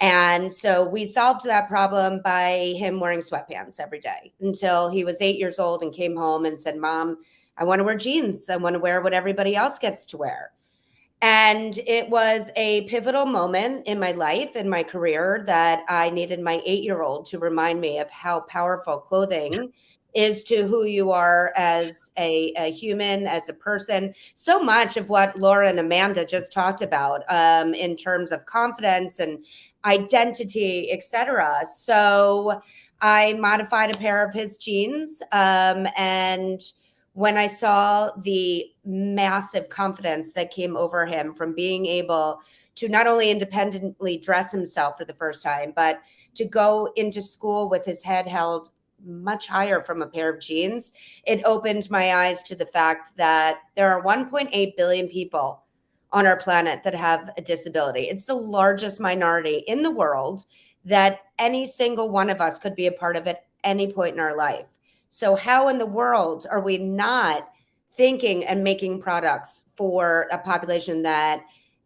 And so we solved that problem by him wearing sweatpants every day until he was 8 years old and came home and said, "Mom, I want to wear jeans. I want to wear what everybody else gets to wear." And it was a pivotal moment in my life, in my career, that I needed my 8-year-old to remind me of how powerful clothing is to who you are as a human, as a person. So much of what Laura and Amanda just talked about in terms of confidence and identity, etc. So I modified a pair of his jeans, and when I saw the massive confidence that came over him from being able to not only independently dress himself for the first time, but to go into school with his head held much higher from a pair of jeans, it opened my eyes to the fact that there are 1.8 billion people on our planet that have a disability. It's the largest minority in the world that any single one of us could be a part of at any point in our life. So how in the world are we not thinking and making products for a population that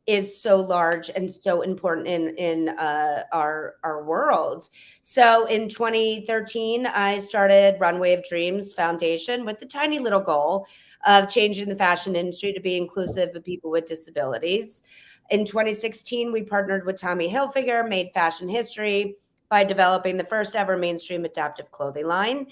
is so large and so important in our world? So in 2013, I started Runway of Dreams Foundation with the tiny little goal of changing the fashion industry to be inclusive of people with disabilities. In 2016, we partnered with Tommy Hilfiger, made fashion history by developing the first ever mainstream adaptive clothing line.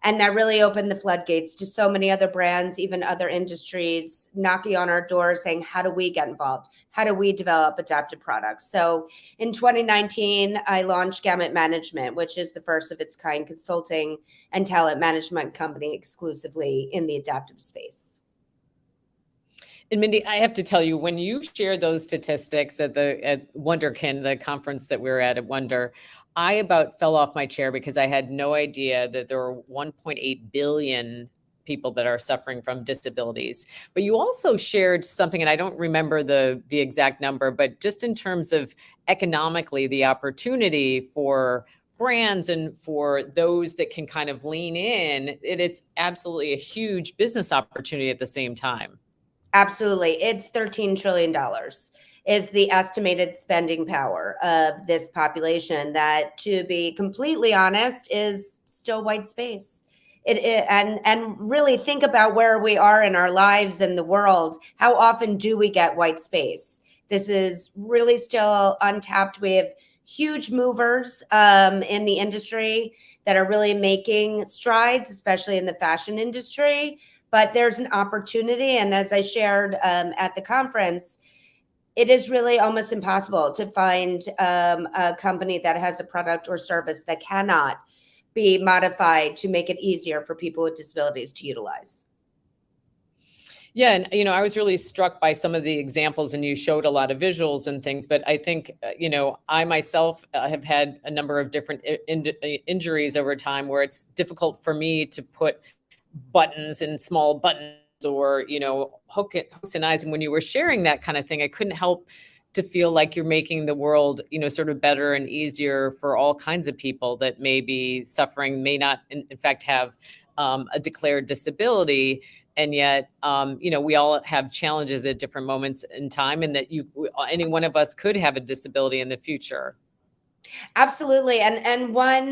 And that really opened the floodgates to so many other brands, even other industries, knocking on our door saying, how do we get involved? How do we develop adaptive products? So in 2019, I launched Gamut Management, which is the first of its kind consulting and talent management company exclusively in the adaptive space. And Mindy, I have to tell you, when you shared those statistics at WonderKin, the conference that we were at Wonder, I about fell off my chair because I had no idea that there were 1.8 billion people that are suffering from disabilities. But you also shared something, and I don't remember the exact number, but just in terms of economically, the opportunity for brands and for those that can kind of lean in, it's absolutely a huge business opportunity at the same time. Absolutely. It's $13 trillion is the estimated spending power of this population that, to be completely honest, is still white space. And really think about where we are in our lives and the world. How often do we get white space? This is really still untapped. We have huge movers in the industry that are really making strides, especially in the fashion industry. But there's an opportunity. And as I shared at the conference, it is really almost impossible to find a company that has a product or service that cannot be modified to make it easier for people with disabilities to utilize. Yeah. And, I was really struck by some of the examples, and you showed a lot of visuals and things, but I think, I myself have had a number of different injuries over time where it's difficult for me to put buttons and small buttons or, hooks and eyes. And when you were sharing that kind of thing, I couldn't help to feel like you're making the world, sort of better and easier for all kinds of people that may be suffering, may not, in fact, have a declared disability. And yet, we all have challenges at different moments in time, and that any one of us could have a disability in the future. Absolutely. And one,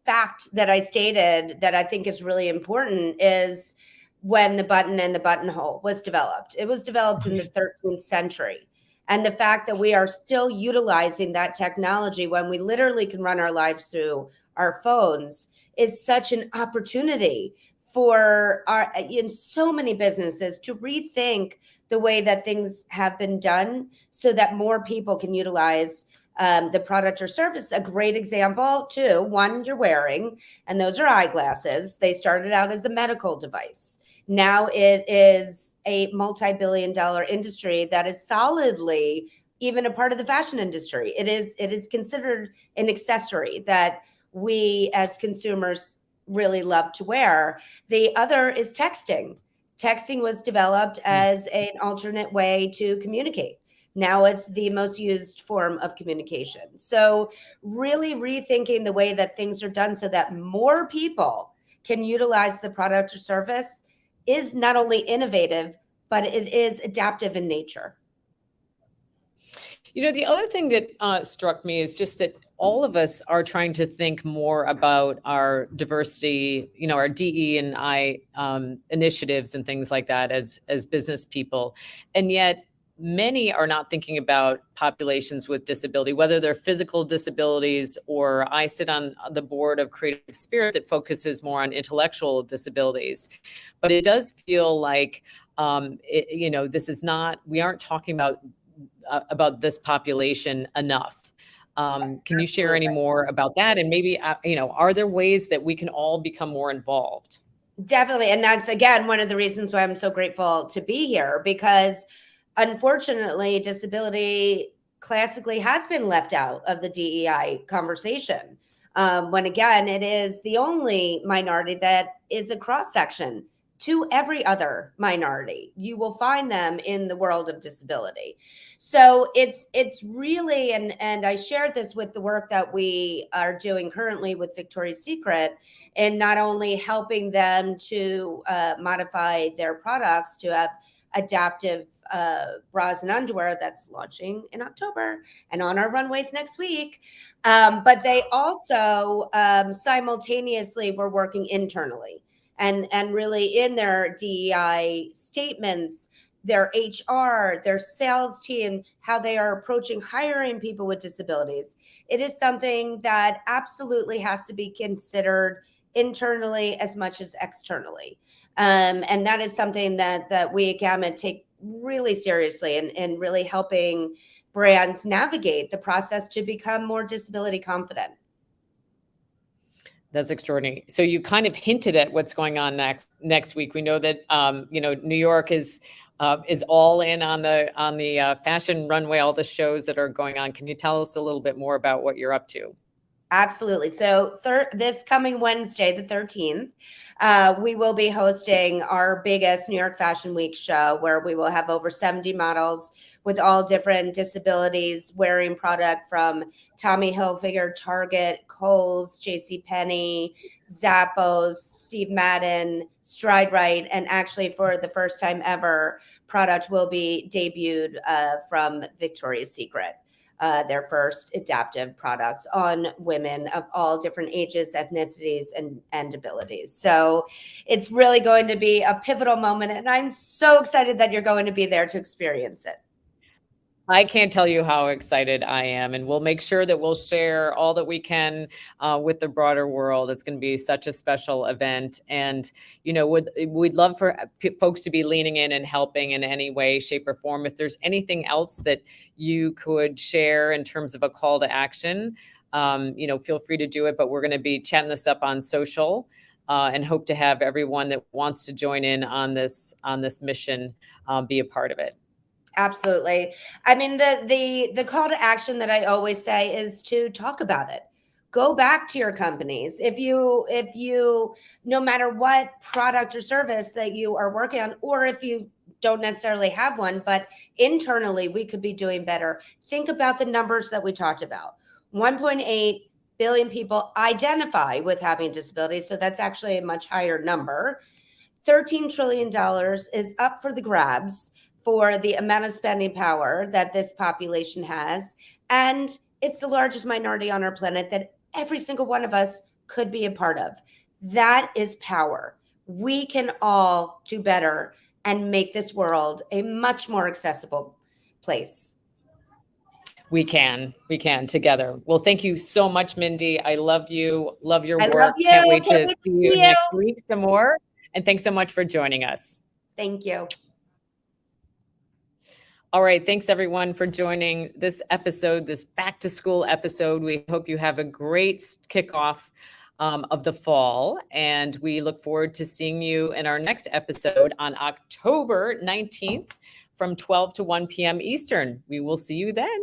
fact that I stated that I think is really important is when the button and the buttonhole was developed. It was developed in the 13th century. And the fact that we are still utilizing that technology when we literally can run our lives through our phones is such an opportunity for in so many businesses to rethink the way that things have been done so that more people can utilize the product or service. A great example too, one you're wearing, and those are eyeglasses. They started out as a medical device. Now it is a multi-billion-dollar industry that is solidly even a part of the fashion industry. It is considered an accessory that we as consumers really love to wear. The other is texting. Texting was developed as an alternate way to communicate. Now it's the most used form of communication. So really rethinking the way that things are done so that more people can utilize the product or service is not only innovative, but it is adaptive in nature. The other thing that struck me is just that all of us are trying to think more about our diversity, our DE&I initiatives and things like that as business people. And yet many are not thinking about populations with disability, whether they're physical disabilities, or I sit on the board of Creative Spirit that focuses more on intellectual disabilities. But it does feel like, this is not, we aren't talking about this population enough. Can you share any more about that? And maybe, are there ways that we can all become more involved? Definitely. And that's, again, one of the reasons why I'm so grateful to be here, because unfortunately, disability classically has been left out of the DEI conversation. When again, it is the only minority that is a cross section to every other minority. You will find them in the world of disability. So it's really, and I shared this with the work that we are doing currently with Victoria's Secret, and not only helping them to modify their products to have adaptive bras and underwear that's launching in October and on our runways next week. But they also simultaneously were working internally and really in their DEI statements, their HR, their sales team, how they are approaching hiring people with disabilities. It is something that absolutely has to be considered internally as much as externally. And that is something that we at Gamma take really seriously, and really helping brands navigate the process to become more disability confident. That's extraordinary. So you kind of hinted at what's going on next week. We know that New York is all in on the fashion runway, all the shows that are going on. Can you tell us a little bit more about what you're up to? Absolutely. So this coming Wednesday, the 13th, we will be hosting our biggest New York Fashion Week show, where we will have over 70 models with all different disabilities wearing product from Tommy Hilfiger, Target, Kohl's, JCPenney, Zappos, Steve Madden, Stride Rite, and actually for the first time ever, product will be debuted from Victoria's Secret. Their first adaptive products on women of all different ages, ethnicities, and abilities. So it's really going to be a pivotal moment, and I'm so excited that you're going to be there to experience it. I can't tell you how excited I am, and we'll make sure that we'll share all that we can with the broader world. It's going to be such a special event, and we'd love for folks to be leaning in and helping in any way, shape, or form. If there's anything else that you could share in terms of a call to action, feel free to do it. But we're going to be chatting this up on social, and hope to have everyone that wants to join in on this mission be a part of it. Absolutely. I mean, the call to action that I always say is to talk about it. Go back to your companies. If you, no matter what product or service that you are working on, or if you don't necessarily have one, but internally we could be doing better. Think about the numbers that we talked about. 1.8 billion people identify with having disabilities, so that's actually a much higher number. $13 trillion is up for the grabs for the amount of spending power that this population has. And it's the largest minority on our planet that every single one of us could be a part of. That is power. We can all do better and make this world a much more accessible place. We can together. Well, thank you so much, Mindy. I love you. Love your work. Love you. Can't wait to see you next week some more. And thanks so much for joining us. Thank you. All right. Thanks everyone for joining this episode, this back to school episode. We hope you have a great kickoff of the fall. And we look forward to seeing you in our next episode on October 19th from 12 to 1 p.m. Eastern. We will see you then.